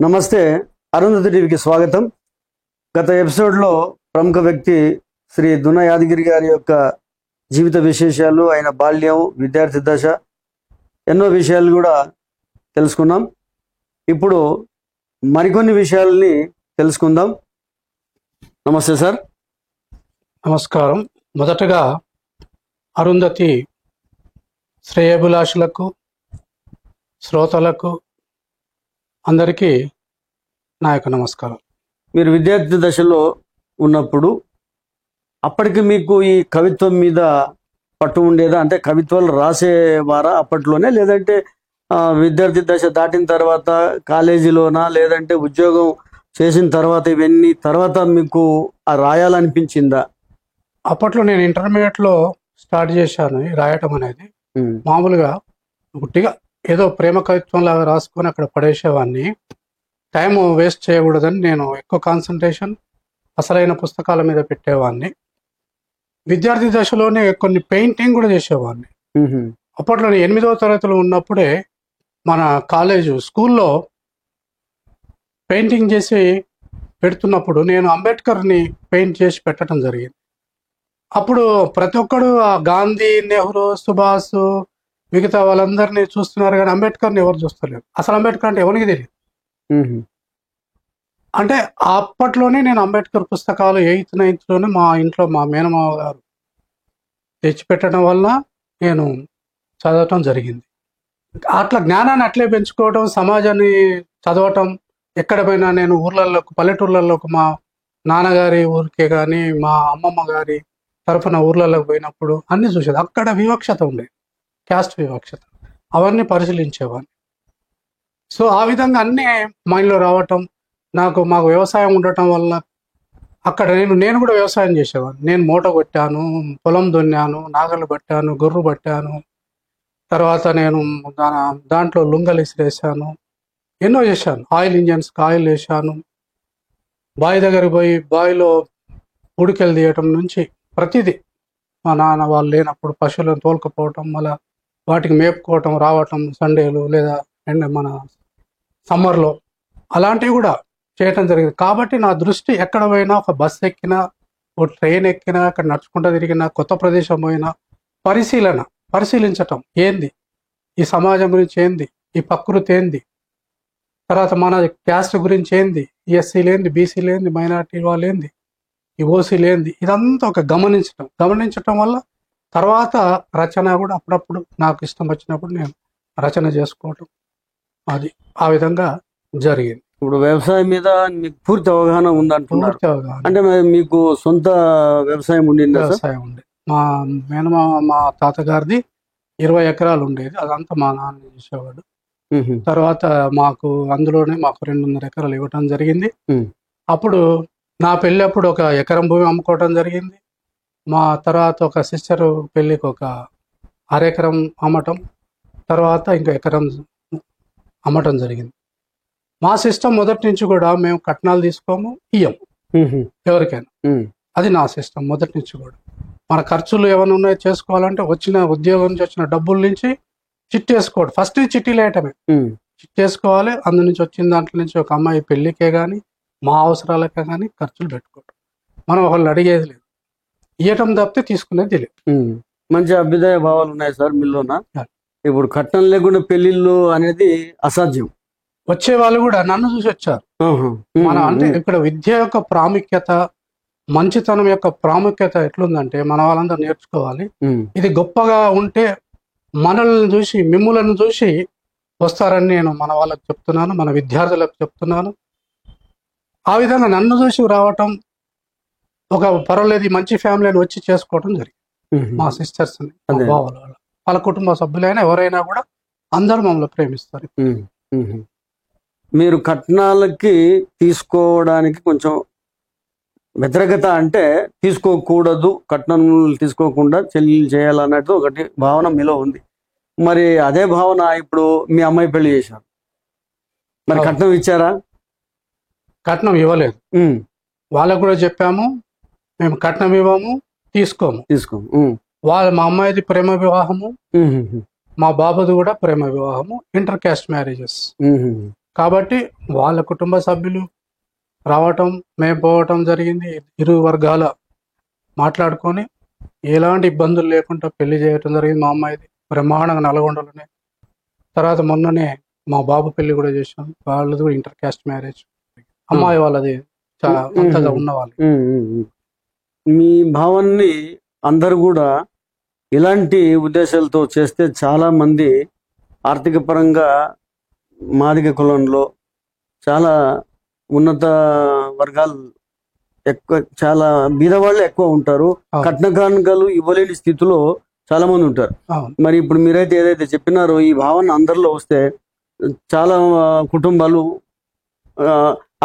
నమస్తే, అరుంధతి టీవీకి స్వాగతం. గత ఎపిసోడ్లో ప్రముఖ వ్యక్తి శ్రీ దున యాదగిరి గారి యొక్క జీవిత విశేషాలు, ఆయన బాల్యం, విద్యార్థి దశ, ఎన్నో విషయాలు కూడా తెలుసుకున్నాం. ఇప్పుడు మరికొన్ని విషయాల్ని తెలుసుకుందాం. నమస్తే సార్. నమస్కారం. మొదటగా అరుంధతి శ్రేయభిలాషులకు, శ్రోతలకు అందరికీ నా యొక్క నమస్కారం. మీరు విద్యార్థి దశలో ఉన్నప్పుడు అప్పటికి మీకు ఈ కవిత్వం మీద పట్టు ఉండేదా? అంటే కవిత్వాలు రాసేవారా అప్పట్లోనే, లేదంటే విద్యార్థి దశ దాటిన తర్వాత కాలేజీలోనా, లేదంటే ఉద్యోగం చేసిన తర్వాత ఇవన్నీ తర్వాత మీకు రాయాలనిపించిందా? అప్పట్లో నేను ఇంటర్మీడియట్లో స్టార్ట్ చేశాను ఈ రాయటం అనేది. మామూలుగా గుట్టిగా ఏదో ప్రేమ కవిత్వం లాగా రాసుకొని అక్కడ పడేసేవాడిని. టైం వేస్ట్ చేయకూడదని నేను ఎక్కువ కాన్సన్ట్రేషన్ అసలైన పుస్తకాల మీద పెట్టేవాడిని. విద్యార్థి దశలోనే కొన్ని పెయింటింగ్ కూడా చేసేవాడిని. అప్పట్లో నేను 8వ తరగతిలో ఉన్నప్పుడే మన స్కూల్లో పెయింటింగ్ చేసి పెడుతున్నప్పుడు నేను అంబేద్కర్ని పెయింట్ చేసి పెట్టడం జరిగింది. అప్పుడు ప్రతి ఒక్కడు గాంధీ, నెహ్రూ, సుభాష్, మిగతా వాళ్ళందరినీ చూస్తున్నారు, కానీ అంబేద్కర్ని ఎవరు చూస్తలేరు. అసలు అంబేద్కర్ అంటే ఎవరికి తెలియదు. అంటే అప్పట్లోనే నేను అంబేద్కర్ పుస్తకాలు 8th, 9th లోనే మా ఇంట్లో మా మేనమావ గారు తెచ్చిపెట్టడం వల్ల నేను చదవటం జరిగింది. అట్లా జ్ఞానాన్ని అట్లే పెంచుకోవటం, సమాజాన్ని చదవటం. ఎక్కడ పోయినా నేను ఊర్లలోకి, పల్లెటూర్లలోకి, మా నాన్నగారి ఊరికే కానీ మా అమ్మమ్మ గారి తరఫున ఊర్లలోకి పోయినప్పుడు అన్ని చూసేది. అక్కడ వివక్షత ఉండేది, క్యాస్ట్ వివక్షత. అవన్నీ పరిశీలించేవాడిని. సో ఆ విధంగా అన్నీ మైండ్లో రావటం. మాకు వ్యవసాయం ఉండటం వల్ల అక్కడ నేను కూడా వ్యవసాయం చేసేవాడిని. నేను మూట కొట్టాను, పొలం దున్నాను, నాగలు పట్టాను, గొర్రు పట్టాను. తర్వాత నేను దాంట్లో లుంగలు ఇసిరేసాను, ఎన్నో చేశాను. ఆయిల్ ఇంజన్స్కి ఆయిల్ వేసాను. బావి దగ్గరికి పోయి బావిలో ఉడికెలు తీయటం నుంచి ప్రతిదీ. మా నాన్న వాళ్ళు లేనప్పుడు పశువులను తోలుకపోవటం, మళ్ళీ వాటికి మేపుకోవటం, రావటం సండేలు లేదా మన సమ్మర్లో అలాంటివి కూడా చేయటం జరిగింది. కాబట్టి నా దృష్టి ఎక్కడ పోయినా, ఒక బస్సు ఎక్కినా, ఒక ట్రైన్ ఎక్కినా, అక్కడ నడుచుకుంటూ తిరిగినా, కొత్త ప్రదేశం పోయినా పరిశీలించటం. ఏంది ఈ సమాజం గురించి, ఏంది ఈ ప్రకృతి, ఏంది తర్వాత మన క్యాస్ట్ గురించి, ఏంది ఈ ఎస్సీలేంది, బీసీలేంది, మైనార్టీ వాళ్ళేంది, ఈ ఓసీలేంది, ఇదంతా ఒక గమనించటం వల్ల తర్వాత రచన కూడా అప్పుడప్పుడు నాకు ఇష్టం వచ్చినప్పుడు నేను రచన చేసుకోవటం, అది ఆ విధంగా జరిగింది. ఇప్పుడు వ్యవసాయం మీద మీకు పూర్తి అవగాహన ఉందంటున్నారు. అంటే మీకు సొంత వ్యవసాయం ఉండింది? వ్యవసాయం ఉండే మా మా తాతగారిది 20 ఎకరాలు ఉండేది. అదంతా మా నాన్న చేసేవాడు. తర్వాత అందులోనే మాకు 2.5 ఎకరాలు ఇవ్వటం జరిగింది. అప్పుడు నా పెళ్ళి అప్పుడు 1 ఎకరం భూమి అమ్ముకోవటం జరిగింది. మా తర్వాత ఒక సిస్టర్ పెళ్ళికి 1/2 ఎకరం అమ్మటం, తర్వాత ఇంకా ఎకరం అమ్మటం జరిగింది. మా సిస్టమ్ మొదటి నుంచి కూడా మేము కట్నాలు తీసుకోము, ఇయ్యము ఎవరికైనా. అది నా సిస్టమ్ మొదటి నుంచి కూడా. మన ఖర్చులు ఏమైనా ఉన్నాయో చేసుకోవాలంటే వచ్చిన ఉద్యోగం నుంచి వచ్చిన డబ్బుల నుంచి చిట్టేసుకోవడం. ఫస్ట్ చిట్టీలు వేయటమే, చిట్టేసుకోవాలి. అందు నుంచి వచ్చిన దాంట్లో నుంచి ఒక అమ్మాయి పెళ్లికే కానీ మా అవసరాలకే కానీ ఖర్చులు పెట్టుకోవడం. మనం ఒకళ్ళు అడిగేది లేదు, ఇయ్యటం తప్పితే తీసుకునేది లేదు. మంచి అభ్యుదయ భావాలు ఉన్నాయి సార్ మీలోన. ఇప్పుడు కట్నం లేకుండా పెళ్లిళ్ళు అనేది అసాధ్యం. వచ్చే వాళ్ళు కూడా నన్ను చూసి వచ్చారు. అంటే ఇక్కడ విద్య యొక్క ప్రాముఖ్యత, మంచితనం యొక్క ప్రాముఖ్యత ఎట్లుందంటే మన వాళ్ళందరూ నేర్చుకోవాలి. ఇది గొప్పగా ఉంటే మనల్ని చూసి, మిమ్ములను చూసి వస్తారని నేను మన వాళ్ళకి చెప్తున్నాను, మన విద్యార్థులకు చెప్తున్నాను. ఆ విధంగా నన్ను చూసి రావటం, ఒక పర్వాలేదు మంచి ఫ్యామిలీని వచ్చి చేసుకోవటం జరిగింది. మా సిస్టర్స్, వాళ్ళ కుటుంబ సభ్యులైనా ఎవరైనా కూడా అందరూ మమ్మల్ని ప్రేమిస్తారు. మీరు కట్నాలకి తీసుకోవడానికి కొంచెం వ్యతిరేకత, అంటే తీసుకోకూడదు, కట్నం తీసుకోకుండా చెల్లి చేయాలన్నట్టు ఒకటి భావన మీలో ఉంది. మరి అదే భావన ఇప్పుడు మీ అమ్మాయి పెళ్లి చేశారు, మరి కట్నం ఇచ్చారా? కట్నం ఇవ్వలేదు. వాళ్ళకు కూడా చెప్పాము, మేము కట్నం ఇవ్వము, తీసుకోము. మా అమ్మాయిది ప్రేమ వివాహము, మా బాబుది కూడా ప్రేమ వివాహము, ఇంటర్ క్యాస్ట్ మ్యారేజెస్. కాబట్టి వాళ్ళ కుటుంబ సభ్యులు రావటం, మేము పోవటం జరిగింది. ఇరు వర్గాల మాట్లాడుకొని ఎలాంటి ఇబ్బందులు లేకుండా పెళ్లి చేయటం జరిగింది. మా అమ్మాయిది బ్రహ్మాండంగా నల్గొండలోనే. తర్వాత మొన్ననే మా బాబు పెళ్లి కూడా చేసాం. వాళ్ళది కూడా ఇంటర్ క్యాస్ట్ మ్యారేజ్. అమ్మాయి వాళ్ళది అంతగా ఉన్న వాళ్ళు. మీ భావాన్ని అందరూ కూడా ఇలాంటి ఉద్దేశాలతో చేస్తే చాలా మంది ఆర్థిక పరంగా మాదిగ కులంలో చాలా ఉన్నత వర్గాలు ఎక్కువ, చాలా బీదవాళ్ళు ఎక్కువ ఉంటారు. కట్న కానుకలు ఇవ్వలేని స్థితిలో చాలా మంది ఉంటారు. మరి ఇప్పుడు మీరైతే ఏదైతే చెప్పినారో ఈ భావన అందరిలో వస్తే చాలా కుటుంబాలు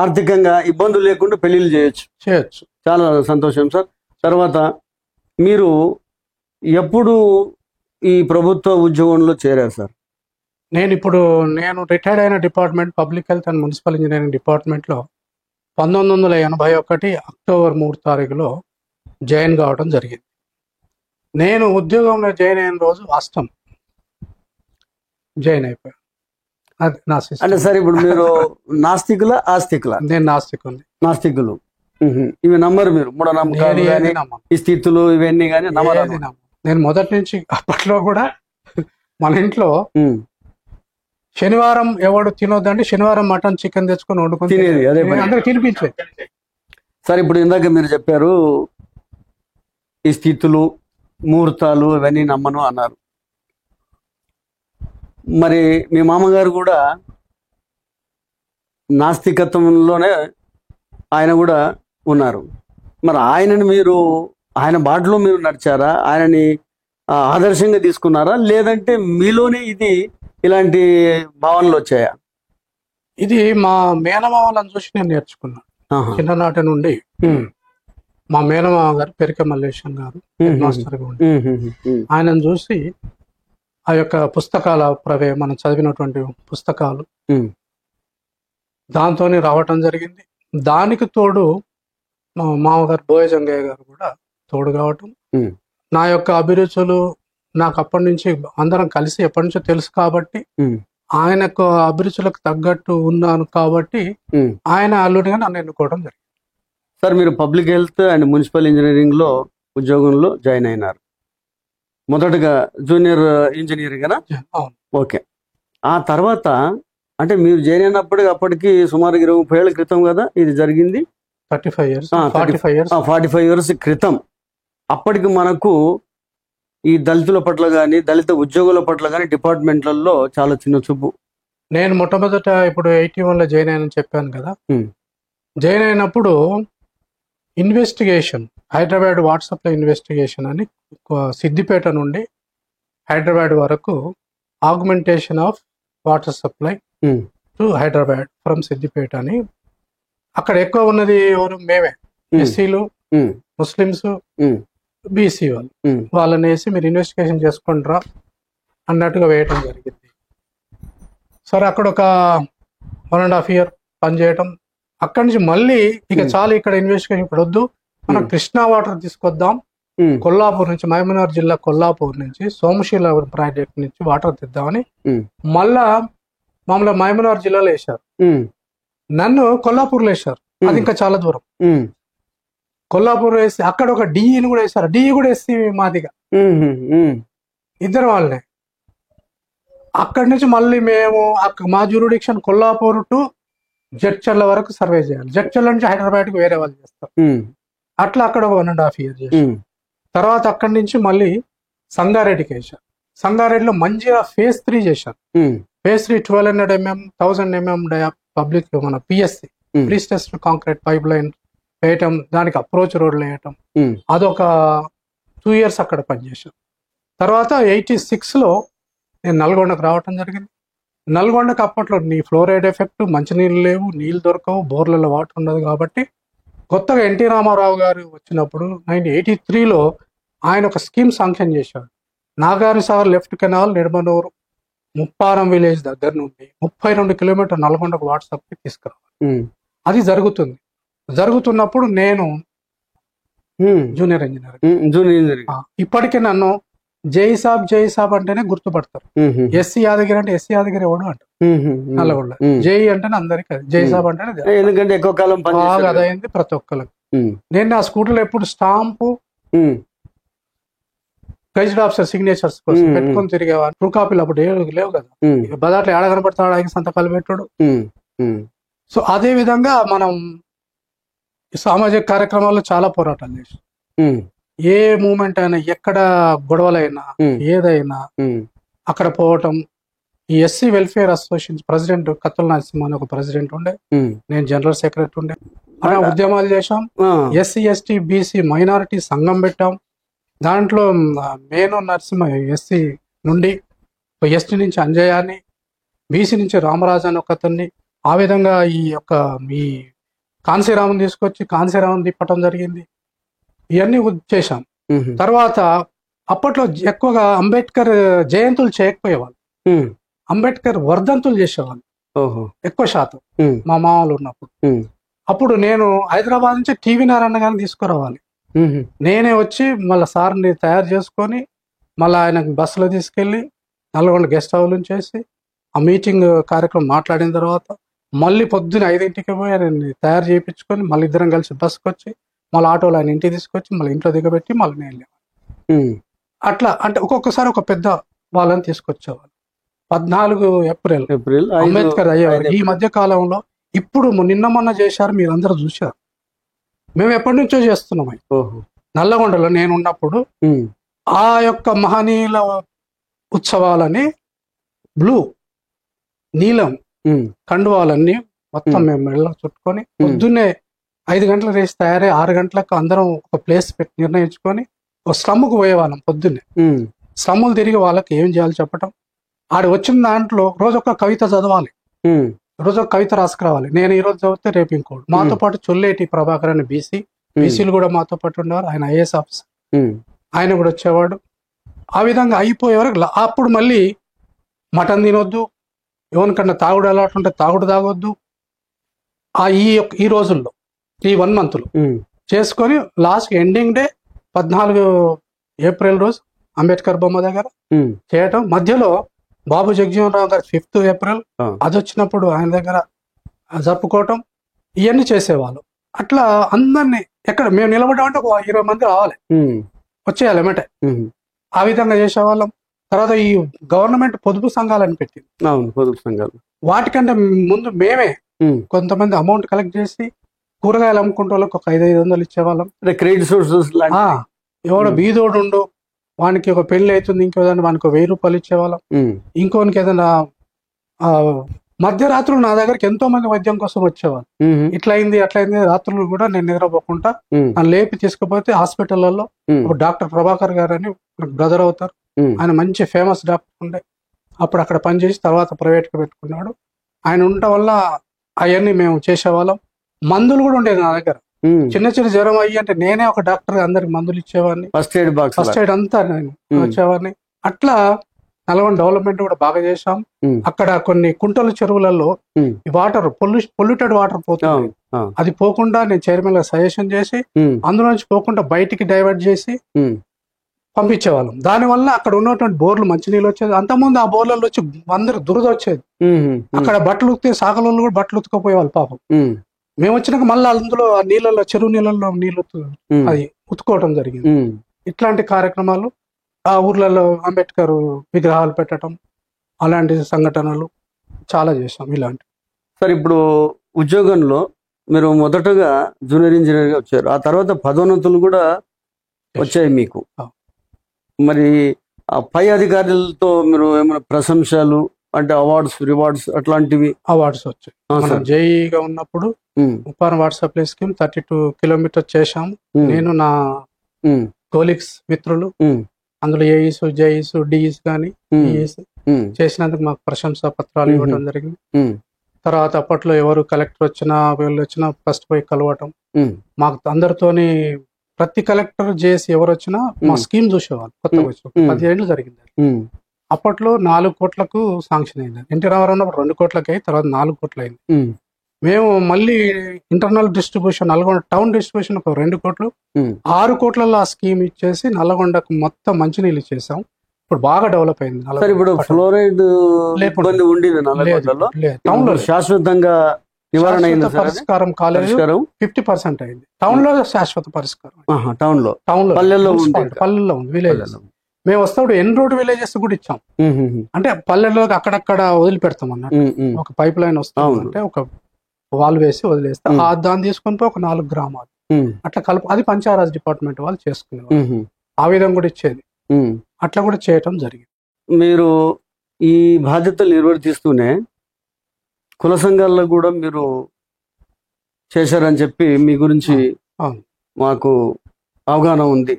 ఆర్థికంగా ఇబ్బందులు లేకుండా పెళ్లిళ్ళు చేయొచ్చు. చాలా సంతోషం సార్. తర్వాత మీరు ఎప్పుడు ఈ ప్రభుత్వ ఉద్యోగంలో చేరారు సార్? నేను రిటైర్డ్ అయిన department public health and municipal engineering డిపార్ట్మెంట్లో 1981 అక్టోబర్ 3 జాయిన్ కావడం జరిగింది. నేను ఉద్యోగంలో జాయిన్ అయిన రోజు అష్టం జాయిన్ అయిపోయాను. అది నా సిస్టమ్. అంటే సార్ ఇప్పుడు మీరు నాస్తికుల ఆస్తికుల? నేను నాస్తికులు. ఇవి నమ్మరు మీరు? మూఢనమ్మకాలు కానీ ఈ స్థితులు ఇవన్నీ కానీ నమ్మరు? నేను మొదటి నుంచి అప్పట్లో కూడా మన ఇంట్లో శనివారం ఎవడు తినొద్దంటే శనివారం మటన్ చికెన్ తెచ్చుకొని వండుకొని తినేది, అదే అందరూ తినిపించేది. సార్ ఇప్పుడు ఇందాక మీరు చెప్పారు ఈ స్థితులు ముహూర్తాలు ఇవన్నీ నమ్మను అన్నారు. మరి మీ మామగారు కూడా నాస్తికత్వంలోనే ఆయన కూడా ఉన్నారు. మరి ఆయన బాటలో మీరు నడిచారా? ఆయనని ఆదర్శంగా తీసుకున్నారా? లేదంటే మీలోనే ఇలాంటి భావనలు వచ్చాయా? ఇది మా మేనమామలను చూసి నేను నేర్చుకున్నాను. చిన్ననాటి నుండి మా మేనమామ గారు పెరిక మల్లేశం గారు మాస్టర్గా ఉండి ఆయనను చూసి ఆ యొక్క పుస్తకాల మనం చదివినటువంటి పుస్తకాలు దాంతోనే రావటం జరిగింది. దానికి తోడు మా మామగారు బోయజంగయ్య గారు కూడా తోడు కావటం, నా యొక్క అభిరుచులు నాకు అప్పటి నుంచి అందరం కలిసి ఎప్పటి నుంచో తెలుసు కాబట్టి ఆయనకు అభిరుచులకు తగ్గట్టు ఉన్నాను కాబట్టి ఆయన అల్లుడిగా నన్ను ఎన్నుకోవడం జరిగింది. సార్ మీరు public health and municipal engineering లో ఉద్యోగంలో జాయిన్ అయినారు. మొదటగా జూనియర్ ఇంజనీర్ కదా? ఓకే. ఆ తర్వాత అంటే మీరు జాయిన్ అయినప్పటికీ అప్పటికి సుమారు 20-30 ఏళ్ల క్రితం కదా ఇది జరిగింది? 45 ఇయర్స్ క్రితం. అప్పటికి మనకు ఈ దళితుల పట్ల కానీ దళిత ఉద్యోగుల పట్ల కానీ డిపార్ట్మెంట్లలో చాలా చిన్న చూపు. నేను మొట్టమొదట ఇప్పుడు 81లో జాయిన్ అయినని చెప్పాను కదా. జాయిన్ అయినప్పుడు ఇన్వెస్టిగేషన్ హైదరాబాద్ వాట్సాప్లో ఇన్వెస్టిగేషన్ అని సిద్దిపేట నుండి హైదరాబాద్ వరకు augmentation of water supply to Hyderabad from Siddipet అని. అక్కడ ఎక్కువ ఉన్నది ఎవరు? మేమే, ఎస్సీలు, ముస్లిమ్స్, బీసీ వాళ్ళని వేసి మీరు ఇన్వెస్టిగేషన్ చేసుకుంటారా అన్నట్టుగా వేయటం జరిగింది. సరే అక్కడ ఒక 1.5 year పనిచేయటం. అక్కడి నుంచి మళ్ళీ ఇక చాలు ఇక్కడ ఇన్వెస్టిగేషన్ ఇప్పుడు వద్దు, మనం కృష్ణా వాటర్ తీసుకొద్దాం, కొల్లాపూర్ నుంచి మహబూబ్నగర్ జిల్లా కొల్లాపూర్ నుంచి సోమశీల ప్రాజెక్ట్ నుంచి వాటర్ తెద్దామని మళ్ళా మామూలుగా మహబూబ్నగర్ జిల్లాలో వేశారు, నన్ను కొల్లాపూర్లో వేశారు. అది ఇంకా చాలా దూరం. కొల్లాపూర్ వేసి అక్కడ ఒక డిఈని కూడా వేశారు. డిఈ కూడా వేసి మాదిగా ఇద్దరు వాళ్ళనే. అక్కడి నుంచి మళ్ళీ మేము మా జ్యూరిడిక్షన్ కొల్లాపూర్ టు జడ్చర్ల వరకు సర్వే చేయాలి. జడ్చర్ల నుంచి హైదరాబాద్కి వేరే వాళ్ళు చేస్తారు. అట్లా అక్కడ ఒక 1.5 year చేశారు. తర్వాత అక్కడి నుంచి మళ్ళీ సంగారెడ్డికి వేశారు. సంగారెడ్డిలో మంచిగా phase 3 చేశారు. phase 3 1200 mm 1000 mm పబ్లిక్ మన పిఎస్సి ప్రీస్టెస్ట్ కాంక్రీట్ పైప్ లైన్ వేయటం, దానికి అప్రోచ్ రోడ్లు వేయటం, అదొక 2 years అక్కడ పనిచేశాను. తర్వాత 86లో నేను నల్గొండకు రావటం జరిగింది. నల్గొండకు అప్పట్లో ఫ్లోరైడ్ ఎఫెక్ట్, మంచినీళ్ళు లేవు, నీళ్ళు దొరకవు, బోర్లలో వాటర్ ఉండదు. కాబట్టి కొత్తగా ఎన్టీ రామారావు గారు వచ్చినప్పుడు 1983లో ఆయన ఒక స్కీమ్ శాంక్షన్ చేశాడు. Nagarjuna Sagar left canal Nirmanur Mupparam village దగ్గర నుండి 32 కిలోమీటర్ నల్గొండకు వాట్సాప్కి తీసుకురావాలి. అది జరుగుతున్నప్పుడు నేను జూనియర్ ఇంజనీర్. ఇప్పటికే నన్ను జై సాబ్ అంటేనే గుర్తుపడతారు. ఎస్సీ యాదగిరి అంటే ఎస్సీ యాదగిరి ఎవడు అంటారు నల్లగొండ. జై అంటేనే అందరికి అది, జై సాబ్ అంటేనే అది. ఎందుకంటే ఎక్కువ కాలం బాగా అదైంది ప్రతి ఒక్కరికి. నేను ఆ స్కూటర్లో ఎప్పుడు స్టాంపు గెజిట్ ఆఫీసర్ సిగ్నేచర్స్ కోసం పెట్టుకొని తిరిగేవాడు. ట్రూ కాపీలు అప్పుడు లేవు కదా, బజార్లో ఏడ కనపడతాడు ఆయన సంతకాలు పెట్టాడు. సో అదే విధంగా మనం సామాజిక కార్యక్రమాల్లో చాలా పోరాటాలు చేసాం. ఏ మూమెంట్ అయినా, ఎక్కడ గొడవలైనా, ఏదైనా అక్కడ పోవటం. ఈ ఎస్సీ వెల్ఫేర్ అసోసియేషన్ ప్రెసిడెంట్ కత్తుల నరసింహ అని ఒక ప్రెసిడెంట్ ఉండే, నేను జనరల్ సెక్రటరీ ఉండే. అలా ఉద్యమాలు చేశాం. ఎస్సీ ఎస్టీ బీసీ మైనారిటీ సంఘం పెట్టాం. దాంట్లో మేను నరసింహ ఎస్సీ నుండి, ఎస్టీ నుంచి అంజయ్య అని, బీసీ నుంచి రామరాజు అని ఒక అతన్ని, ఆ విధంగా ఈ యొక్క ఈ కాంశీరామన్ తీసుకొచ్చి కాంశీరామన్ తిప్పటం జరిగింది. ఇవన్నీ చేశాం. తర్వాత అప్పట్లో ఎక్కువగా అంబేద్కర్ జయంతులు చేయకపోయేవాళ్ళు, అంబేద్కర్ వర్ధంతులు చేసేవాళ్ళు ఎక్కువ శాతం మా మామూలు ఉన్నప్పుడు. అప్పుడు నేను హైదరాబాద్ నుంచి టీవీ నారాయణ గారిని తీసుకురావాలి. నేనే వచ్చి మళ్ళీ సార్ని తయారు చేసుకొని మళ్ళీ ఆయనకు బస్సులో తీసుకెళ్ళి నల్గొండ గెస్ట్ హౌస్ నుంచి చేసి ఆ మీటింగ్ కార్యక్రమం మాట్లాడిన తర్వాత మళ్ళీ పొద్దున్న 5ంటికి పోయి ఆయన్ని తయారు చేయించుకొని మళ్ళీ ఇద్దరం కలిసి బస్సుకు వచ్చి మళ్ళీ ఆటోలో ఆయన ఇంటికి తీసుకొచ్చి మళ్ళీ ఇంట్లో దిగబెట్టి మళ్ళీ నేను వెళ్ళేవాళ్ళు. అట్లా అంటే ఒక్కొక్కసారి ఒక పెద్ద వాళ్ళని తీసుకొచ్చేవాళ్ళు. 14 ఏప్రిల్ అంబేద్కర్ అయ్యేవారు. ఈ మధ్య కాలంలో ఇప్పుడు నిన్న మొన్న చేశారు, మీరు అందరూ చూశారు. మేము ఎప్పటి నుంచో చేస్తున్నాం. నల్లగొండలో నేను ఉన్నప్పుడు ఆ యొక్క మహనీయుల ఉత్సవాలని బ్లూ నీలం కండువాలన్నీ మొత్తం మేము మెడలో చుట్టుకొని పొద్దున్నే 5 గంటలకు రేసి తయారై 6 గంటలకు అందరం ఒక ప్లేస్ పెట్టి నిర్ణయించుకొని ఒక స్లమ్కు పోయేవాళ్ళం. పొద్దున్నే స్లమ్ములు తిరిగి వాళ్ళకి ఏం చేయాలి చెప్పటం. ఆడ వచ్చిన దాంట్లో రోజు ఒక కవిత చదవాలి, రోజు ఒక కవిత రాసుకురావాలి. నేను ఈ రోజు చదివితే రేపు ఇంకోటి. మాతో పాటు చొల్లేటి ప్రభాకర్ అని బీసీలు కూడా మాతో పాటు ఉండేవారు. ఆయన ఐఏఎస్ ఆఫీసర్, ఆయన కూడా వచ్చేవాడు. ఆ విధంగా అయిపోయే వరకు అప్పుడు మళ్ళీ మటన్ తినొద్దు, ఎవరికన్నా తాగుడు అలవాటు ఉంటే తాగుడు తాగొద్దు. ఈ రోజుల్లో ఈ 1 month చేసుకొని లాస్ట్ ఎండింగ్ డే 14 ఏప్రిల్ రోజు అంబేద్కర్ బొమ్మ దగ్గర చేయటం. మధ్యలో బాబు జగజీవన్ రావు గారు 5th ఏప్రిల్ అది వచ్చినప్పుడు ఆయన దగ్గర జరుపుకోవటం, ఇవన్నీ చేసేవాళ్ళు. అట్లా అందరినీ ఎక్కడ మేము నిలబడ్డామంటే ఒక 20 మంది రావాలి, వచ్చేయాలి ఏమంటే. ఆ విధంగా చేసేవాళ్ళం. తర్వాత ఈ గవర్నమెంట్ పొదుపు సంఘాలని పెట్టింది. పొదుపు సంఘాలు వాటికంటే ముందు మేమే కొంతమంది అమౌంట్ కలెక్ట్ చేసి కూరగాయలు అమ్ముకుంటే వాళ్ళకి ఒక 500-500 ఇచ్చేవాళ్ళం. Credit sources. ఎవడో బీదోడు ఉండు, వానికి ఒక పెళ్లి అవుతుంది, ఇంకో దాన్ని వానికి 1000 రూపాయలు ఇచ్చేవాళ్ళం. ఇంకోనికి ఏదైనా మధ్యరాత్రులు నా దగ్గరికి ఎంతో మంది వైద్యం కోసం వచ్చేవాళ్ళు. ఇట్లయింది అట్లయింది, రాత్రులు కూడా నేను నిద్రపోకుండా నన్ను లేపి తీసుకుపోతే హాస్పిటల్లో డాక్టర్ ప్రభాకర్ గారు అని బ్రదర్ అవుతారు. ఆయన మంచి ఫేమస్ డాక్టర్ ఉండే, అప్పుడు అక్కడ పనిచేసి తర్వాత ప్రైవేట్గా పెట్టుకున్నాడు. ఆయన ఉండటం వల్ల అవన్నీ మేము చేసేవాళ్ళం. మందులు కూడా ఉండేది నా దగ్గర. చిన్న జ్వరం అయ్యి అంటే నేనే ఒక డాక్టర్ అందరికి మందులు ఇచ్చేవాడిని. ఫస్ట్ ఎయిడ్ అంతా నేను వచ్చేవాడిని. అట్లా నల్గొండ డెవలప్మెంట్ కూడా బాగా చేశాం. అక్కడ కొన్ని కుంటల చెరువులలో వాటర్ పొల్యూటెడ్ వాటర్ పోతుంది, అది పోకుండా నేను చైర్మన్ గా సజెషన్ చేసి అందులో నుంచి పోకుండా బయటికి డైవర్ట్ చేసి పంపించేవాళ్ళం. దానివల్ల అక్కడ ఉన్నటువంటి బోర్లు మంచినీళ్ళు వచ్చేది. అంతకుముందు ఆ బోర్లలో వచ్చి అందరు దురద వచ్చేది. అక్కడ బట్టలు ఉతికే సాకలలో కూడా బట్టలు ఉతుకపోయేవాళ్ళు పాపం. మేము వచ్చినాక మళ్ళీ అందులో ఆ నీళ్ళలో, చెరువు నీళ్ళలో నీళ్ళు అది ఉతుకోవటం జరిగింది. ఇట్లాంటి కార్యక్రమాలు ఆ ఊర్లలో అంబేద్కర్ విగ్రహాలు పెట్టడం, అలాంటి సంఘటనలు చాలా చేశాం. ఇలాంటి సార్, ఇప్పుడు ఉద్యోగంలో మీరు మొదటగా జూనియర్ ఇంజనీర్ గా వచ్చారు, ఆ తర్వాత పదోన్నతులు కూడా వచ్చాయి మీకు. మరి ఆ పై అధికారులతో మీరు ఏమైనా ప్రశంసలు అంటే రివార్డ్స్ అట్లాంటివి? అవార్డ్స్ వచ్చాయి. మనం జేఈగా ఉన్నప్పుడు ఉపాన్ వాట్సాప్ స్కీమ్ 32 కిలోమీటర్స్ చేశాము. నేను నా కోలీగ్స్ మిత్రులు, అందులో ఏఈస్ జేఈస్ డిఈస్ కానీ చేసినందుకు మాకు ప్రశంసా పత్రాలు ఇవ్వడం జరిగింది. తర్వాత అప్పట్లో ఎవరు కలెక్టర్ వచ్చినా వీళ్ళు వచ్చినా ఫస్ట్ పోయి కలవటం. మాకు అందరితోని ప్రతి కలెక్టర్ జేసి ఎవరు వచ్చినా మా స్కీమ్ చూసేవాళ్ళు. కొత్తగా వచ్చిన 10 ఏళ్ళు జరిగింది. అప్పట్లో 4 కోట్లకు శాంక్షన్ అయింది. ఎన్టీ రామారావు ఉన్నప్పుడు 2 కోట్లకి అయ్యి తర్వాత 4 కోట్లు అయింది. మేము మళ్ళీ internal distribution Nalgonda town distribution ఒక 2 కోట్లు, 6 కోట్లలో ఆ స్కీమ్ ఇచ్చేసి నల్గొండకు మొత్తం మంచినీళ్ళు ఇచ్చేసాం. ఇప్పుడు బాగా డెవలప్ అయింది. సార్ ఇప్పుడు ఫ్లోరైడ్ ఇబ్బంది ఉండేది నల్లగొండలో, టౌన్ లో శాశ్వతంగా నివారణ అయింది, పరిష్కారం కాలేదు. 50% అయింది. టౌన్ లో శాశ్వత పరిష్కారం, టౌన్ లో పల్లెల్లో ఉంది, విలేజెస్. మేము వస్తాడు ఎన్ రోడ్ విలేజెస్ కూడా ఇచ్చాం. అంటే పల్లెల్లో అక్కడక్కడ వదిలిపెడతాం అన్నట్టు. ఒక పైప్ లైన్ వస్తాం అంటే ఒక వాల్ వేసి వదిలేస్తాం. దాన్ని తీసుకొని పోయి ఒక 4 గ్రామాలు అట్లా అది పంచాయరాజ్ డిపార్ట్మెంట్ వాళ్ళు చేసుకునేవారు. ఆ విధంగా కూడా ఇచ్చేది. అట్లా కూడా చేయటం జరిగింది. మీరు ఈ బాధ్యతలు నిర్వర్తిస్తూనే కుల సంఘాల్లో కూడా మీరు చేశారని చెప్పి మీ గురించి మాకు అవగాహన ఉంది.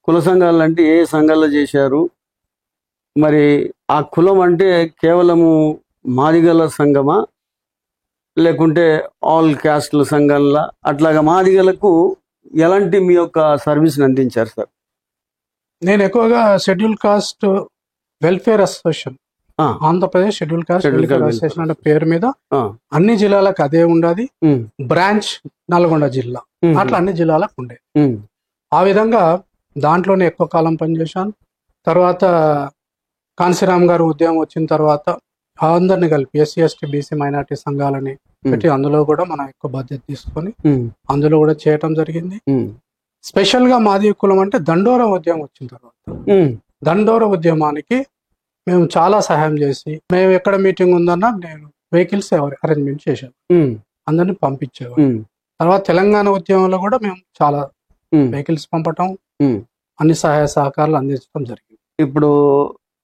కుల సంఘాలు అంటే ఏ సంఘాల్లో చేశారు? మరి ఆ కులం అంటే కేవలము మాదిగల సంఘమా, లేకుంటే ఆల్ క్యాస్ట్ల సంఘంలా? అట్లాగా మాదిగలకు ఎలాంటి మీ యొక్క సర్వీస్ని అందించారు సార్? నేను ఎక్కువగా schedule caste welfare association, Andhra Pradesh schedule caste welfare association అనే పేరు మీద అన్ని జిల్లాలకు అదే ఉండదు. బ్రాంచ్ నల్గొండ జిల్లా, అట్లా అన్ని జిల్లాలకు ఉండేది. ఆ విధంగా దాంట్లోనే ఎక్కువ కాలం పనిచేశాను. తర్వాత కాంశీరామ్ గారు ఉద్యమం వచ్చిన తర్వాత అందరిని కలిపి ఎస్సీ ఎస్టీ బీసీ మైనార్టీ సంఘాలని పెట్టి అందులో కూడా మనం ఎక్కువ బాధ్యత తీసుకొని అందులో కూడా చేయటం జరిగింది. స్పెషల్ గా మాది కులం అంటే దండోర ఉద్యమం వచ్చిన తర్వాత దండోర ఉద్యమానికి మేము చాలా సహాయం చేసి, మేము ఎక్కడ మీటింగ్ ఉందన్నా నేను వెహికల్స్ అరేంజ్మెంట్ చేశాను, అందరిని పంపించేవాడు. తర్వాత తెలంగాణ ఉద్యమంలో కూడా మేము చాలా వెహికల్స్ పంపటం, అన్ని సహాయ సహకారాలు అందించడం జరిగింది. ఇప్పుడు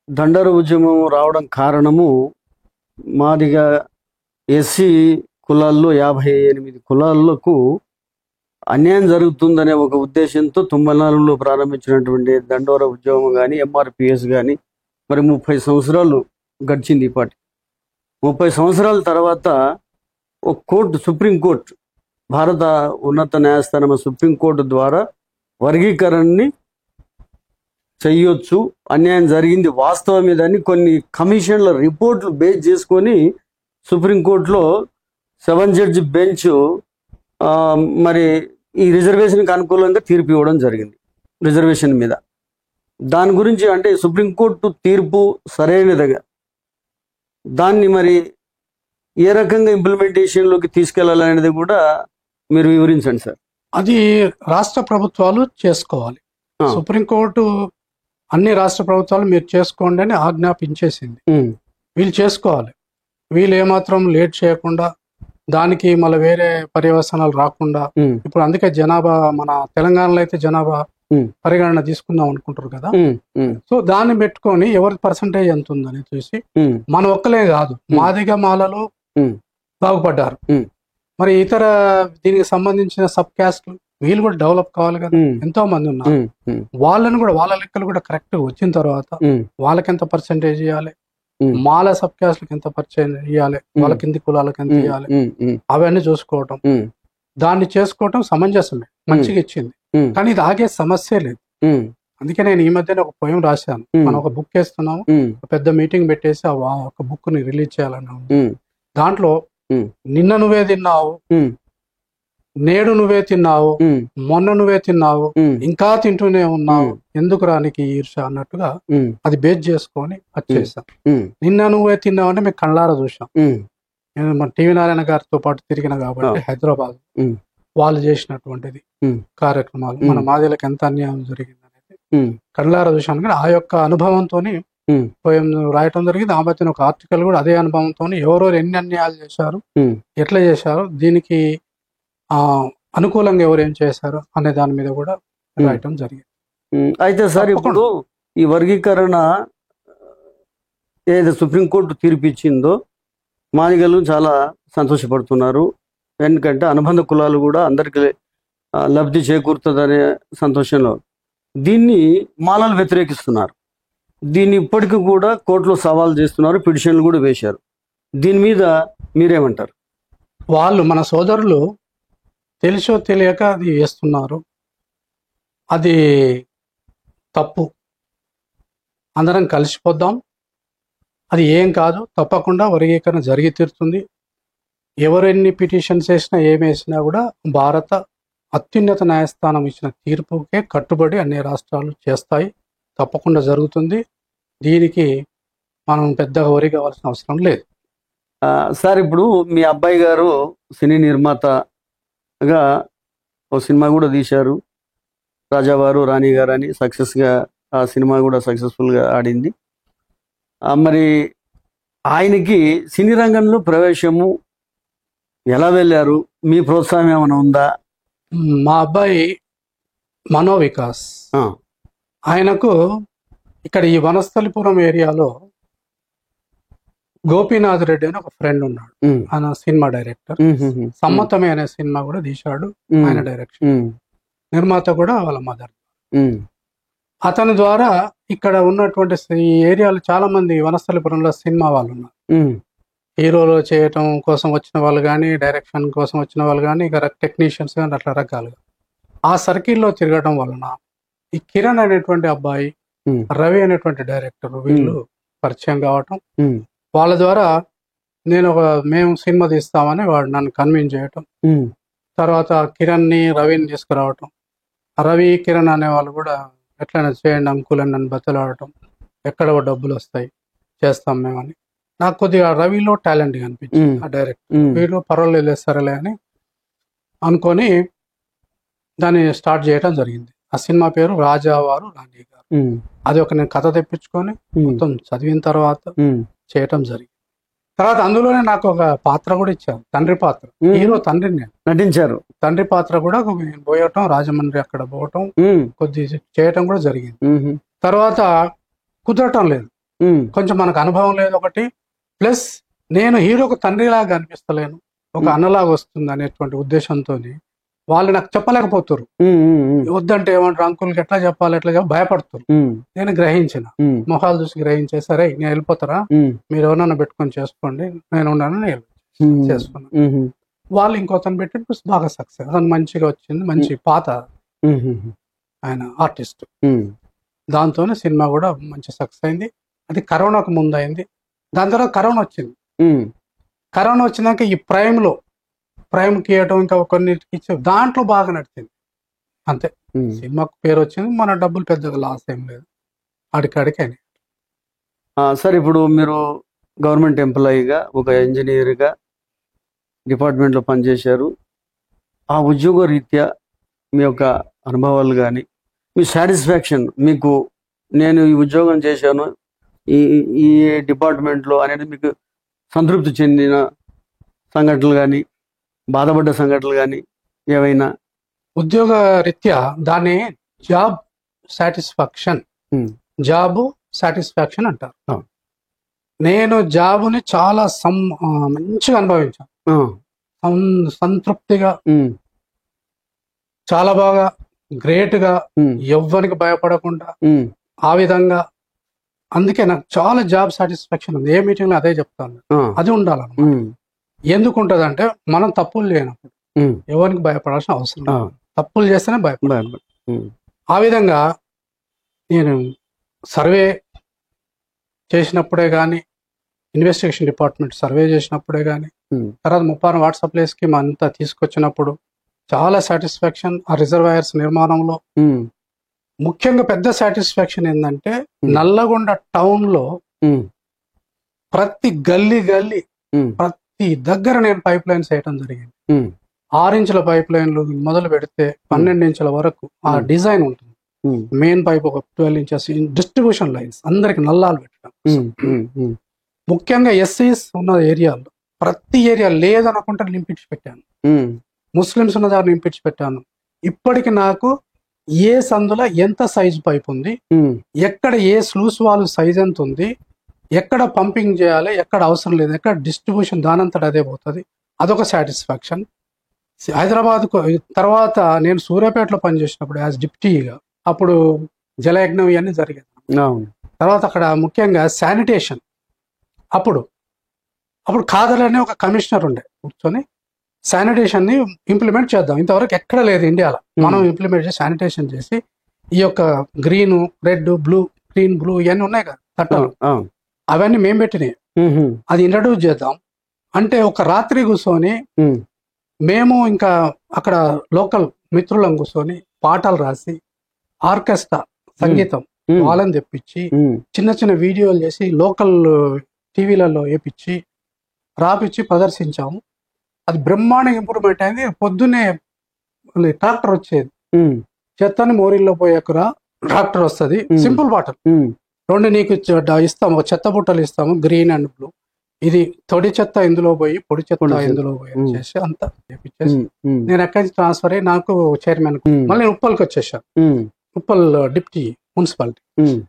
దండోర ఉద్యమం రావడం కారణము మాదిగా ఎస్సీ కులాల్లో 58 కులాలకు అన్యాయం జరుగుతుందనే ఒక ఉద్దేశంతో 94లో ప్రారంభించినటువంటి దండోర ఉద్యమం కానీ ఎంఆర్పిఎస్ కానీ మరి 30 సంవత్సరాలు గడిచింది. ఇప్పటి 30 సంవత్సరాల తర్వాత ఒక కోర్టు, సుప్రీంకోర్టు, భారత ఉన్నత న్యాయస్థానం సుప్రీంకోర్టు ద్వారా వర్గీకరణని చెయ్యొచ్చు, అన్యాయం జరిగింది వాస్తవం మీదని కొన్ని కమిషన్ల రిపోర్ట్లు బేస్ చేసుకొని సుప్రీంకోర్టులో 7 జడ్జి బెంచ్ మరి ఈ రిజర్వేషన్కి అనుకూలంగా తీర్పు ఇవ్వడం జరిగింది రిజర్వేషన్ మీద. దాని గురించి అంటే సుప్రీంకోర్టు తీర్పు సరైనదిగా దాన్ని మరి ఏ రకంగా ఇంప్లిమెంటేషన్లోకి తీసుకెళ్లాలనేది కూడా మీరు వివరించండి సార్. అది రాష్ట్ర ప్రభుత్వాలు చేసుకోవాలి. సుప్రీంకోర్టు అన్ని రాష్ట్ర ప్రభుత్వాలు మీరు చేసుకోండి అని ఆజ్ఞాపించేసింది. వీళ్ళు చేసుకోవాలి. వీళ్ళు ఏమాత్రం లేట్ చేయకుండా, దానికి మళ్ళీ వేరే పర్యవసనాలు రాకుండా. ఇప్పుడు అందుకే జనాభా, మన తెలంగాణలో అయితే జనాభా పరిగణన తీసుకుందాం అనుకుంటారు కదా. సో దాన్ని పెట్టుకొని ఎవరి పర్సంటేజ్ ఎంత ఉందని చూసి, మన ఒక్కలే కాదు మాదిగ మాలలో బాగుపడ్డారు, మరి ఇతర దీనికి సంబంధించిన సబ్ క్యాస్ట్ వీళ్ళు కూడా డెవలప్ కావాలి కదా. ఎంతో మంది ఉన్నారు. వాళ్ళని కూడా వాళ్ళ లెక్కలు కూడా కరెక్ట్ వచ్చిన తర్వాత వాళ్ళకి ఎంత పర్సంటేజ్ ఇవ్వాలి, మాల సబ్ క్యాస్ట్లకు ఎంత పర్సెంటేజ్ ఇవ్వాలి, వాళ్ళ కింది కులాలకు ఎంత ఇవ్వాలి, అవన్నీ చూసుకోవటం, దాన్ని చేసుకోవటం సమంజసమే, మంచిగా ఇచ్చింది. కానీ ఇది ఆగే సమస్య లేదు. అందుకే నేను ఈ మధ్యన ఒక పోయం రాశాను. మనం ఒక బుక్ వేస్తున్నాము, పెద్ద మీటింగ్ పెట్టేసి ఆ ఒక బుక్ ని రిలీజ్ చేయాలని. దాంట్లో నిన్న నువ్వే తిన్నావు, నేడు నువ్వే తిన్నావు, మొన్న నువ్వే తిన్నావు, ఇంకా తింటూనే ఉన్నావు, ఎందుకు రానికి ఈర్ష అన్నట్టుగా అది బేస్ చేసుకొని వచ్చేసాం. నిన్న నువ్వే తిన్నావు అంటే మేము కళ్ళారా చూసాం. నేను మన టీవీ నారాయణ గారితో పాటు తిరిగిన కాబట్టి హైదరాబాద్ వాళ్ళు చేసినటువంటిది కార్యక్రమాలు, మన మాదిలకు ఎంత అన్యాయం జరిగింది అనేది కళ్ళారా చూశాను. కానీ ఆ యొక్క అనుభవంతో పోయం రాయటం జరిగింది. ఆ మధ్యన ఒక ఆర్టికల్ కూడా అదే అనుభవంతో ఎవరెవరు ఎన్ని అన్యాయాలు చేశారు, ఎట్లా చేశారు, దీనికి అనుకూలంగా ఎవరు ఏం చేశారు అనే దాని మీద కూడా రాయటం జరిగింది. అయితే సార్ ఇప్పుడు ఈ వర్గీకరణ ఏదైతే సుప్రీంకోర్టు తీర్పు ఇచ్చిందో మాదిగలు చాలా సంతోషపడుతున్నారు. ఎందుకంటే అనుబంధ కులాలు కూడా అందరికి లబ్ధి చేకూరుతుందనే సంతోషంలో. దీన్ని మాలలు వ్యతిరేకిస్తున్నారు. దీన్ని ఇప్పటికీ కూడా కోర్టులో సవాల్ చేస్తున్నారు, పిటిషన్లు కూడా వేశారు. దీని మీద మీరేమంటారు? వాళ్ళు మన సోదరులు తెలిసో తెలియక అది వేస్తున్నారు. అది తప్పు. అందరం కలిసిపోద్దాం. అది ఏం కాదు, తప్పకుండా వర్గీకరణ జరిగి తీరుతుంది. ఎవరు ఎన్ని పిటిషన్స్ వేసినా ఏమి వేసినా కూడా భారత అత్యున్నత న్యాయస్థానం ఇచ్చిన తీర్పుకే కట్టుబడి అన్ని రాష్ట్రాలు చేస్తాయి. తప్పకుండా జరుగుతుంది. దీనికి మనం పెద్దగా వరి కావాల్సిన అవసరం లేదు. సార్, ఇప్పుడు మీ అబ్బాయి గారు సినీ నిర్మాతగా ఒక సినిమా కూడా తీశారు, రాజావారు రాణి గారు అని. సక్సెస్గా ఆ సినిమా కూడా సక్సెస్ఫుల్గా ఆడింది. మరి ఆయనకి సినీ రంగంలో ప్రవేశము ఎలా వెళ్ళారు? మీ ప్రోత్సాహం ఏమైనా ఉందా? మా అబ్బాయి మనోవికాస్, ఆయనకు ఇక్కడ ఈ వనస్థలిపురం ఏరియాలో గోపీనాథ్ రెడ్డి అని ఒక ఫ్రెండ్ ఉన్నాడు. ఆయన సినిమా డైరెక్టర్. సమ్మతమే అనే సినిమా కూడా తీశాడు, ఆయన డైరెక్షన్. నిర్మాత కూడా వాళ్ళ మదర్. అతని ద్వారా ఇక్కడ ఉన్నటువంటి ఈ ఏరియాలో చాలా మంది వనస్థలిపురంలో సినిమా వాళ్ళు ఉన్నారు. హీరోలు చేయటం కోసం వచ్చిన వాళ్ళు కానీ, డైరెక్షన్ కోసం వచ్చిన వాళ్ళు కానీ, ఇక టెక్నీషియన్స్ కానీ అట్లా రకాలుగా ఆ సర్కిల్లో తిరగడం వలన ఈ కిరణ్ అనేటువంటి అబ్బాయి, రవి అనేటువంటి డైరెక్టర్, వీళ్ళు పరిచయం కావటం, వాళ్ళ ద్వారా మేము సినిమా తీస్తామని వాడు నన్ను కన్విన్స్ చేయటం, తర్వాత కిరణ్ని రవిని తీసుకురావటం, రవి కిరణ్ అనే వాళ్ళు కూడా ఎట్లయినా చేయండి అంకుల్ అని నన్ను బతలాడటం, ఎక్కడ డబ్బులు వస్తాయి చేస్తాం మేమని. నాకు కొద్దిగా రవిలో టాలెంట్ కనిపించింది. ఆ డైరెక్టర్ వీళ్ళు పర్వాలేదు సరేలే అని అనుకొని దాన్ని స్టార్ట్ చేయడం జరిగింది. ఆ సినిమా పేరు రాజావారు రాణి గారు. అది ఒక నేను కథ తెప్పించుకొని మొత్తం చదివిన తర్వాత చేయటం జరిగింది. తర్వాత అందులోనే నాకు ఒక పాత్ర కూడా ఇచ్చారు, తండ్రి పాత్ర. హీరో తండ్రిని నేను నటించారు. తండ్రి పాత్ర కూడా పోయటం, రాజమండ్రి అక్కడ పోవటం, కొద్ది చేయటం కూడా జరిగింది. తర్వాత కుదరటం లేదు, కొంచెం మనకు అనుభవం లేదు ఒకటి, ప్లస్ నేను హీరోకు తండ్రిలాగా అనిపిస్తలేను, ఒక అన్నలాగా వస్తుంది అనేటువంటి ఉద్దేశంతో వాళ్ళు నాకు చెప్పలేకపోతారు. వద్దంటే ఏమంటారు, అంకుల్కి ఎట్లా చెప్పాలి, ఎట్లా చెప్పాలి భయపడుతారు. నేను గ్రహించిన, మొహాలు చూసి గ్రహించే, సరే నేను వెళ్ళిపోతారా, మీరు ఎవరన్నా పెట్టుకొని చేసుకోండి, నేను ఉన్నాను, నేను చేసుకున్నాను. వాళ్ళు ఇంకొతను పెట్టి బాగా సక్సెస్, అతను మంచిగా వచ్చింది, మంచి పాత ఆయన ఆర్టిస్ట్. దాంతోనే సినిమా కూడా మంచి సక్సెస్ అయింది. అది కరోనాకు ముందు అయింది. దాని తర్వాత కరోనా వచ్చింది. కరోనా వచ్చినాక ఈ ప్రైమ్కి ఇవ్వటం, ఇంకా కొన్నిటికి ఇచ్చే, దాంట్లో బాగా నడిచింది. అంతే, సినిమాకు పేరు వచ్చింది, మన డబ్బులు పెద్దగా లాస్ ఏం లేదు, అడికాడికి అని. సార్, ఇప్పుడు మీరు గవర్నమెంట్ ఎంప్లాయీగా, ఒక ఇంజనీర్గా డిపార్ట్మెంట్లో పనిచేశారు. ఆ ఉద్యోగ రీత్యా మీ యొక్క అనుభవాలు కానీ, మీ సాటిస్ఫాక్షన్, మీకు నేను ఈ ఉద్యోగం చేశాను ఈ డిపార్ట్మెంట్లో అనేది మీకు సంతృప్తి చెందిన సంఘటనలు కానీ, బాధపడ్డ సంఘటనలు కానీ ఏవైనా? ఉద్యోగ రీత్యా దాన్ని జాబ్ సాటిస్ఫాక్షన్ అంటారు. నేను జాబుని చాలా మంచిగా అనుభవించాను, సంతృప్తిగా, చాలా బాగా గ్రేట్గా, ఎవ్వరికి భయపడకుండా ఆ విధంగా. అందుకే నాకు చాలా జాబ్ సాటిస్ఫాక్షన్ ఉంది. ఏ మీటింగ్ లో అదే చెప్తాను, అది ఉండాలన్నమాట. ఎందుకు ఉంటుంది అంటే, మనం తప్పులు చేయనప్పుడు ఎవరికి భయపడాల్సిన అవసరం లేదు, తప్పులు చేస్తేనే భయపడాలి. ఆ విధంగా నేను సర్వే చేసినప్పుడే కానీ, ఇన్వెస్టిగేషన్ డిపార్ట్మెంట్ సర్వే చేసినప్పుడే కానీ, తర్వాత 30 వాట్సాప్ స్కీమ్ అంతా తీసుకొచ్చినప్పుడు చాలా సాటిస్ఫాక్షన్. ఆ రిజర్వాయర్స్ నిర్మాణంలో ముఖ్యంగా పెద్ద సాటిస్ఫాక్షన్ ఏంటంటే, నల్లగొండ టౌన్ లో ప్రతి గల్లీ ప్రతి దగ్గర నేను పైప్ లైన్స్ వేయటం జరిగింది. 6 ఇంచుల పైప్ లైన్లు మొదలు పెడితే 12 ఇంచుల వరకు ఆ డిజైన్ ఉంటుంది. మెయిన్ పైప్ ఒక 12 ఇంచెస్, డిస్ట్రిబ్యూషన్ లైన్స్ అందరికి నల్లాలు పెట్టడం. ముఖ్యంగా ఎస్సీస్ ఉన్న ఏరియాలో ప్రతి ఏరియా లేదనుకుంటే నింపించి పెట్టాను, ముస్లిమ్స్ ఉన్న దగ్గర నింపించి పెట్టాను. ఇప్పటికి నాకు ఏ సందులో ఎంత సైజు పైప్ ఉంది, ఎక్కడ ఏ స్లూస్ వాల్ సైజ్ ఎంత ఉంది, ఎక్కడ పంపింగ్ చేయాలి, ఎక్కడ అవసరం లేదు, ఎక్కడ డిస్ట్రిబ్యూషన్ దానంతట అదే పోతుంది. అదొక సాటిస్ఫాక్షన్. హైదరాబాద్ తర్వాత నేను సూర్యాపేటలో పనిచేసినప్పుడు యాజ్ డిప్యూటీగా, అప్పుడు జలయజ్ఞం ఇవన్నీ జరిగేది. తర్వాత అక్కడ ముఖ్యంగా శానిటేషన్, అప్పుడు ఖాదర్ అనే ఒక కమిషనర్ ఉండే, కూర్చొని శానిటేషన్ ని ఇంప్లిమెంట్ చేద్దాం, ఇంతవరకు ఎక్కడ లేదు ఇండియాలో, మనం ఇంప్లిమెంట్ చేసి శానిటేషన్ చేసి ఈ యొక్క green, red, blue, green, blue ఇవన్నీ ఉన్నాయి కదా చట్టాలు, అవన్నీ మేము పెట్టినాయి, అది ఇంట్రడ్యూస్ చేద్దాం అంటే ఒక రాత్రి కూర్చొని ఉమ్, మేము ఇంకా అక్కడ లోకల్ మిత్రులం కూర్చొని పాటలు రాసి ఆర్కెస్ట్రా సంగీతం ఉమ్, వాళ్ళని తెప్పించి ఉమ్, చిన్న చిన్న వీడియోలు చేసి లోకల్ టీవీలలో వేపించి రాపిచ్చి ప్రదర్శించాము. అది బ్రహ్మాండంగా ఇంప్రూవ్మెంట్ అయింది. పొద్దున్నే ట్రాక్టర్ వచ్చేది, ఉమ్, చెత్తని మోరీల్లో పోయాకురా ట్రాక్టర్ వస్తుంది. సింపుల్ పాటలు ఉమ్, రెండు నీకు ఇస్తాము, ఒక చెత్త బుట్టలు ఇస్తాము, గ్రీన్ అండ్ బ్లూ. ఇది తొడి చెత్త ఇందులో పోయి పొడి చెత్త పొడి చెత్త. ఇందులో పోయి చేసి అంతా చేపించేసి ఉమ్, నేను ఎక్కడి నుంచి ట్రాన్స్ఫర్ అయ్యి నాకు చైర్మన్ మళ్ళీ నేను ఉప్పల్కి వచ్చేసాను. ఉమ్, ఉప్పల్ డిప్టీ మున్సిపాలిటీ. ఉమ్,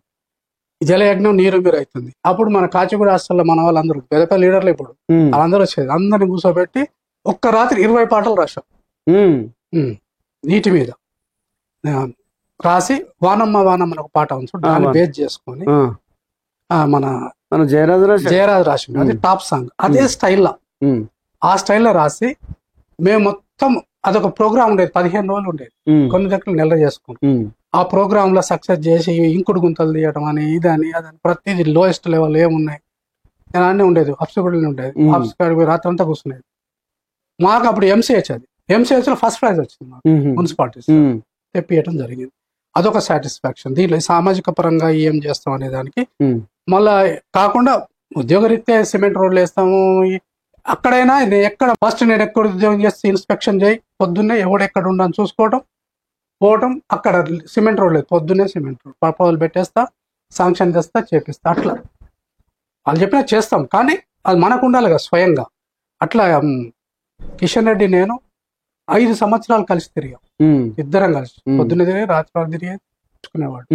జలయజ్ఞం నీరు మీరు అవుతుంది. అప్పుడు మన కాచిగూడ హాస్టల్లో మన వాళ్ళందరూ పెద్ద పెద్ద లీడర్లు ఇప్పుడు ఉమ్, వాళ్ళందరూ వచ్చేది. అందరిని కూర్చోబెట్టి ఒక్క రాత్రి 20 పాటలు రాశాం. ఉమ్, నీటి మీద రాసి వానమ్మ వానమ్మ అని ఒక పాట ఉంది, దాన్ని బేస్ చేసుకొని మన మన జయరాజు జయరాజు రాసిండు, అది టాప్ సాంగ్. అదే స్టైల్లో ఆ స్టైల్లో రాసి మేము మొత్తం అదొక ప్రోగ్రామ్ ఉండేది, 15 రోజులు ఉండేది, కొన్ని దగ్గర నెల చేసుకున్నాం. ఆ ప్రోగ్రామ్ లో సక్సెస్ చేసి ఇంకుడు గుంతలు తీయడం అని ఇదని అదని ప్రతిదీ లోయెస్ట్ లెవెల్ ఏమున్నాయి అన్నీ ఉండేది. అప్స్ కూడా ఉండేది. అప్స్ కాడికి రాత్రి అంతా కూర్చునేది. మాకు అప్పుడు ఎంసీహెచ్, అది ఎంసీహెచ్ లో ఫస్ట్ ప్రైజ్ వచ్చింది మాకు మున్సిపాలిటీస్ తెప్పియటం జరిగింది. అదొక సాటిస్ఫాక్షన్. దీంట్లో సామాజిక పరంగా ఏం చేస్తాం అనే దానికి మళ్ళా కాకుండా ఉద్యోగరీత్యా సిమెంట్ రోడ్లు వేస్తాము. అక్కడైనా ఎక్కడ ఫస్ట్ నేను ఎక్కడ ఉద్యోగం చేస్తే ఇన్స్పెక్షన్ చేయి, పొద్దున్నే ఎవడెక్కడ ఉండని చూసుకోవటం, పోవటం. అక్కడ సిమెంట్ రోడ్ లేదు, పొద్దున్నే సిమెంట్ రోడ్ పర్పలు పెట్టేస్తా, శాంక్షన్ చేస్తా, చేపిస్తా. అట్లా వాళ్ళు చెప్పినా చేస్తాం, కానీ అది మనకు ఉండాలి కదా స్వయంగా. అట్లా కిషన్ రెడ్డి నేను 5 సంవత్సరాలు కలిసి తిరిగాం, ఇద్దరం కలిసి. పొద్దున్న తిరిగి రాత్రి తిరిగి తెచ్చుకునేవాడు.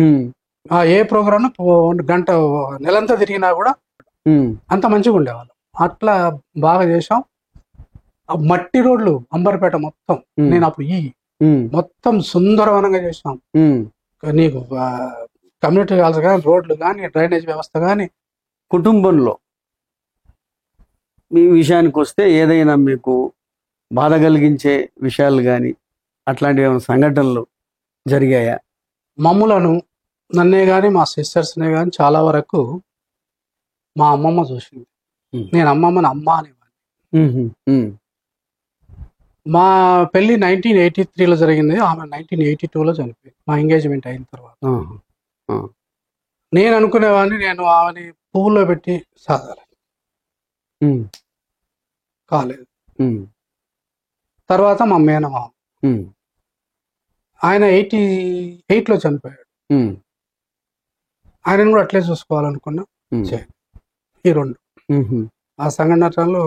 ఏ ప్రోగ్రామ్ గంట నెలంతా తిరిగినా కూడా అంత మంచిగా ఉండేవాళ్ళం. అట్లా బాగా చేసాం. మట్టి రోడ్లు అంబర్పేట మొత్తం నేను అప్పుడు మొత్తం సుందరవనంగా చేసాం. నీకు కమ్యూనిటీ హాల్స్ కానీ, రోడ్లు కానీ, డ్రైనేజ్ వ్యవస్థ కానీ. కుటుంబంలో మీ విషయానికి వస్తే ఏదైనా మీకు బాధ కలిగించే విషయాలు కానీ అట్లాంటివి ఏమైనా సంఘటనలు జరిగాయా? మమ్ములను నన్నే కానీ మా సిస్టర్స్నే కానీ చాలా వరకు మా అమ్మమ్మ చూసింది. నేను అమ్మమ్మని అమ్మ అనేవాడిని. మా పెళ్లి 1983లో జరిగింది, ఆమె 1982లో చనిపోయింది మా ఎంగేజ్మెంట్ అయిన తర్వాత. నేను అనుకునేవాడిని నేను ఆమెని పువ్వుల్లో పెట్టి సాగాలి, కాలేదు. తర్వాత మా మేనమామ ఆయన 88లో చనిపోయాడు. ఆయనను కూడా అట్లే చూసుకోవాలనుకున్నా. ఈ రెండు ఆ సంఘటనలు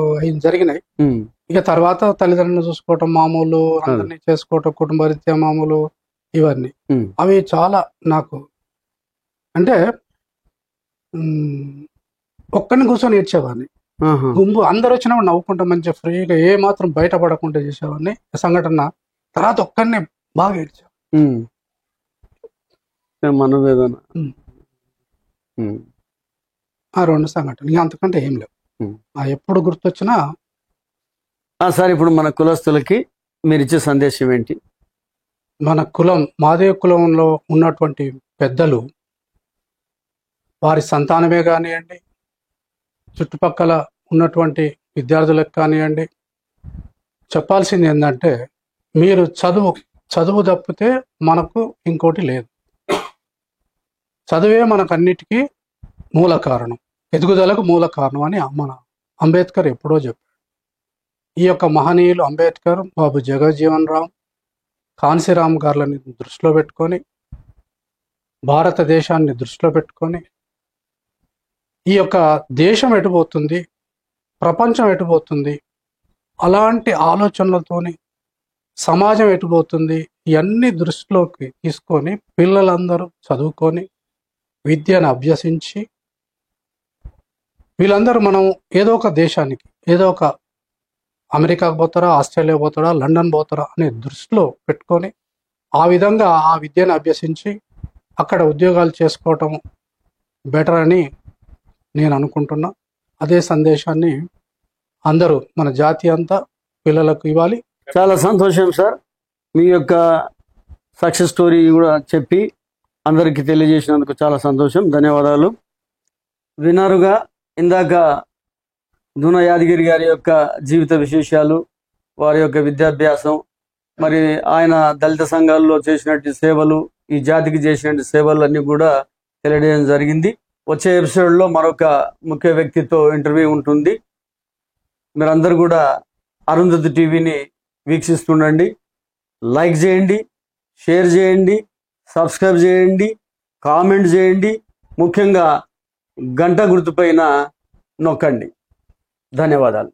జరిగినాయి. ఇక తర్వాత తల్లిదండ్రులను చూసుకోవటం మామూలు, అందరినీ చేసుకోవటం కుటుంబరీత్యా మామూలు, ఇవన్నీ అవి చాలా నాకు అంటే ఒక్కడిని కూర్చొని ఏడ్చేవాడిని. గుంపు అందరు వచ్చినప్పుడు నవ్వుకుంటా మంచిగా ఫ్రీగా ఏ మాత్రం బయటపడకుండా చేసేవాడిని. సంఘటన తర్వాత ఒక్కడిని బాగా ఏడ్చాను. మనోవేదన. ఆ రెండు సంఘటనలు, ఇక అంతకంటే ఏం లేవు. ఎప్పుడు గుర్తొచ్చినా. సార్, ఇప్పుడు మన కులస్తులకి మీరు ఇచ్చే సందేశం ఏంటి? మన కులం, మాదే కులంలో ఉన్నటువంటి పెద్దలు, వారి సంతానమే కానివ్వండి, చుట్టుపక్కల ఉన్నటువంటి విద్యార్థులకు కానివ్వండి, చెప్పాల్సింది ఏంటంటే మీరు చదువు తప్పితే మనకు ఇంకోటి లేదు. చదువే మనకు అన్నిటికీ మూల కారణం, ఎదుగుదలకు మూల కారణం అని మన అంబేద్కర్ ఎప్పుడో చెప్పాడు. ఈ యొక్క మహనీయులు అంబేద్కర్, బాబు జగజ్జీవన్ రామ్, కాన్సీరామ్ గారులని దృష్టిలో పెట్టుకొని, భారతదేశాన్ని దృష్టిలో పెట్టుకొని, ఈ యొక్క దేశం ఎటుపోతుంది, ప్రపంచం ఎటుపోతుంది, అలాంటి ఆలోచనలతోని సమాజం ఎటుపోతుంది, ఇవన్నీ దృష్టిలోకి తీసుకొని పిల్లలందరూ చదువుకొని విద్యను అభ్యసించి వీళ్ళందరూ మనం ఏదో ఒక దేశానికి, ఏదో ఒక అమెరికాకు పోతారా, ఆస్ట్రేలియా పోతారా, లండన్ పోతారా అనే దృష్టిలో పెట్టుకొని ఆ విధంగా ఆ విద్యను అభ్యసించి అక్కడ ఉద్యోగాలు చేసుకోవటం బెటర్ అని నేను అనుకుంటున్నా. అదే సందేశాన్ని అందరూ మన జాతి అంతా పిల్లలకు ఇవ్వాలి. చాలా సంతోషం సార్, మీ యొక్క సక్సెస్ స్టోరీ కూడా చెప్పి అందరికీ తెలియజేసినందుకు చాలా సంతోషం. ధన్యవాదాలు. విన్నారుగా, ఇందాక దున యాదగిరి గారి యొక్క జీవిత విశేషాలు, వారి యొక్క విద్యాభ్యాసం, మరి ఆయన దళిత సంఘాల్లో చేసినటువంటి సేవలు, ఈ జాతికి చేసినటువంటి సేవలు అన్నీ కూడా తెలియడం జరిగింది. వచ్చే ఎపిసోడ్లో మరొక ముఖ్య వ్యక్తితో ఇంటర్వ్యూ ఉంటుంది. మీరందరూ కూడా అరుంధతి టీవీని వీక్షిస్తుండండి. లైక్ చేయండి, షేర్ చేయండి, సబ్స్క్రైబ్ చేయండి, కామెంట్ చేయండి, ముఖ్యంగా గంట గుర్తుపైన నొక్కండి. ధన్యవాదాలు.